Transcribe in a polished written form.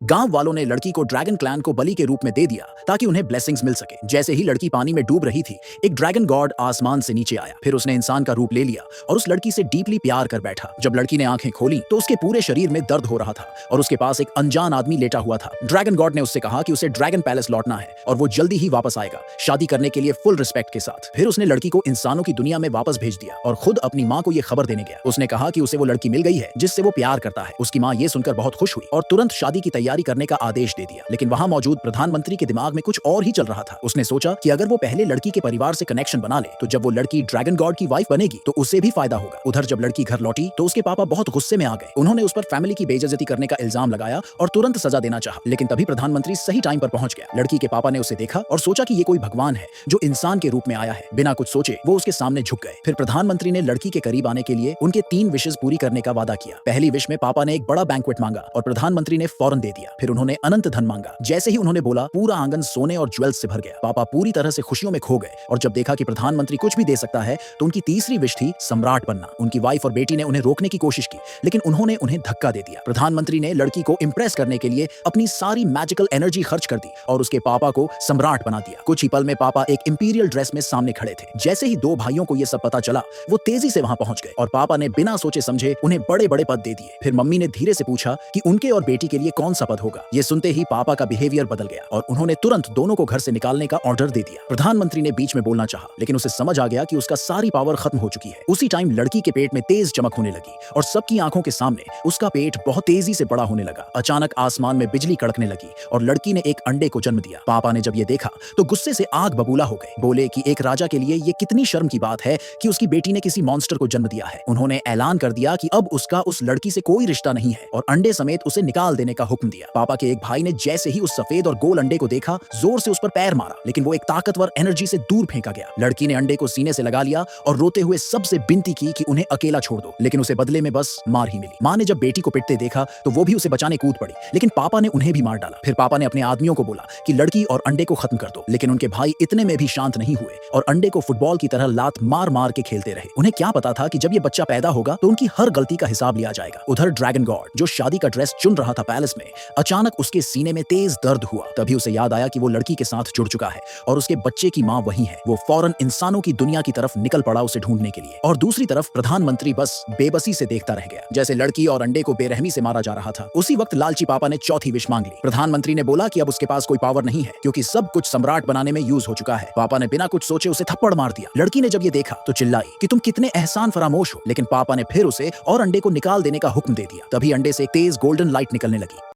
गांव वालों ने लड़की को ड्रैगन क्लैन को बलि के रूप में दे दिया ताकि उन्हें ब्लेसिंग्स मिल सके। जैसे ही लड़की पानी में डूब रही थी, एक ड्रैगन गॉड आसमान से नीचे आया। फिर उसने इंसान का रूप ले लिया और उस लड़की से डीपली प्यार कर बैठा। जब लड़की ने आंखें खोली तो उसके पूरे शरीर में दर्द हो रहा था और उसके पास एक अनजान आदमी लेटा हुआ था। ड्रैगन गॉड ने उससे कहा कि उसे ड्रैगन पैलेस लौटना है और वो जल्दी ही वापस आएगा, शादी करने के लिए फुल रिस्पेक्ट के साथ। फिर उसने लड़की को इंसानों की दुनिया में वापस भेज दिया और खुद अपनी माँ को ये खबर देने गया। उसने कहा कि उसे वो लड़की मिल गई है जिससे वो प्यार करता है। उसकी माँ ये सुनकर बहुत खुश हुई और तुरंत शादी की तैयारी करने का आदेश दे दिया। लेकिन वहां मौजूद प्रधानमंत्री के दिमाग में कुछ और ही चल रहा था। उसने सोचा कि अगर वो पहले लड़की के परिवार से कनेक्शन बना ले तो जब वो लड़की ड्रैगन गॉड की वाइफ बनेगी तो उसे भी फायदा होगा। उधर जब लड़की घर लौटी तो उसके पापा बहुत गुस्से में आ गए। उन्होंने उस पर फैमिली की बेइज्जती करने का इल्जाम लगाया और तुरंत सजा देना चाहा। लेकिन तभी प्रधानमंत्री सही टाइम पर पहुंच गया। लड़की के पापा ने उसे देखा और सोचा कि ये कोई भगवान है जो इंसान के रूप में आया है। बिना कुछ सोचे वो उसके सामने झुक गए। फिर प्रधानमंत्री ने लड़की के करीब आने के लिए उनके 3 विशेस पूरी करने का वादा किया। पहली विश में पापा ने एक बड़ा बैंक्वेट मांगा और प्रधानमंत्री ने फौरन दे दिया। फिर उन्होंने अनंत धन मांगा। जैसे ही उन्होंने बोला, पूरा आंगन सोने और ज्वेल्स से भर गया। पापा पूरी तरह से खुशियों में खो गए और जब देखा कि प्रधानमंत्री कुछ भी दे सकता है तो उनकी तीसरी विश थी सम्राट बनना। उनकी वाइफ और बेटी ने उन्हें रोकने की कोशिश की लेकिन उन्होंने उन्हें धक्का दे दिया। प्रधानमंत्री ने लड़की को इंप्रेस करने के लिए अपनी सारी मैजिकल एनर्जी खर्च कर दी और उसके पापा को सम्राट बना दिया। कुछ ही पल में पापा एक इंपीरियल ड्रेस में सामने खड़े थे। जैसे ही 2 भाइयों को यह सब पता चला, वो तेजी से वहां पहुंच गए और पापा ने बिना सोचे समझे उन्हें बड़े बड़े पद दे दिए। फिर मम्मी ने धीरे से पूछा कि उनके और बेटी के लिए कौन सा पद होगा। ये सुनते ही पापा का बिहेवियर बदल गया और उन्होंने तुरंत दोनों को घर से निकालने का ऑर्डर दे दिया। प्रधानमंत्री ने बीच में बोलना चाहा लेकिन उसे समझ आ गया कि उसका सारी पावर खत्म हो चुकी है। उसी टाइम लड़की के पेट में तेज चमक होने लगी और सबकी आंखों के सामने उसका पेट बहुत तेजी से बड़ा होने लगा। अचानक आसमान में बिजली कड़कने लगी और लड़की ने एक अंडे को जन्म दिया। पापा ने जब ये देखा तो गुस्से से आग बबूला हो गए। बोले कि एक राजा के लिए ये कितनी शर्म की बात है कि उसकी बेटी ने किसी मॉन्स्टर को जन्म दिया है। उन्होंने ऐलान कर दिया कि अब उसका उस लड़की से कोई रिश्ता नहीं है और अंडे समेत उसे निकाल देने का हुक्म दिया। पापा के एक भाई ने जैसे ही उस सफेद और गोल अंडे को देखा, जोर से उस पर पैर मारा लेकिन वो एक ताकतवर एनर्जी से दूर फेंका गया। लड़की ने अंडे को सीने से लगा लिया और रोते हुए सबसे विनती की कि उन्हें अकेला छोड़ दो, लेकिन उसे बदले में बस मार ही मिली। माँ ने जब बेटी को पिटते देखा तो वो भी उसे बचाने कूद पड़ी लेकिन पापा ने उन्हें भी मार डाला। फिर पापा ने अपने आदमियों को बोला कि लड़की और अंडे को खत्म कर दो, लेकिन उनके भाई इतने में भी शांत नहीं हुए और अंडे को फुटबॉल की तरह लात मार मार के खेलते रहे। उन्हें क्या पता था कि जब ये बच्चा पैदा होगा तो उनकी हर गलती का हिसाब लिया जाएगा। उधर ड्रैगन गॉड जो शादी का ड्रेस चुन रहा था पैलेस में, अचानक उसके सीने में तेज दर्द हुआ। तभी उसे याद आया कि वो लड़की के साथ जुड़ चुका है और उसके बच्चे की माँ वही है। वो फौरन इंसानों की दुनिया की तरफ निकल पड़ा उसे ढूंढने के लिए और दूसरी तरफ प्रधानमंत्री बस बेबसी से देखता रह गया जैसे लड़की और अंडे को बेरहमी से मारा जा रहा था। उसी वक्त लालची पापा ने चौथी विश मांग ली। प्रधानमंत्री ने बोला कि अब उसके पास कोई पावर नहीं है क्योंकि सब कुछ सम्राट बनाने में यूज हो चुका है। पापा ने बिना कुछ सोचे उसे थप्पड़ मार दिया। लड़की ने जब ये देखा तो चिल्लाई कि तुम कितने एहसान फरामोश हो, लेकिन पापा ने फिर उसे और अंडे को निकाल देने का हुक्म दे दिया। तभी अंडे से एक तेज गोल्डन लाइट निकलने लगी।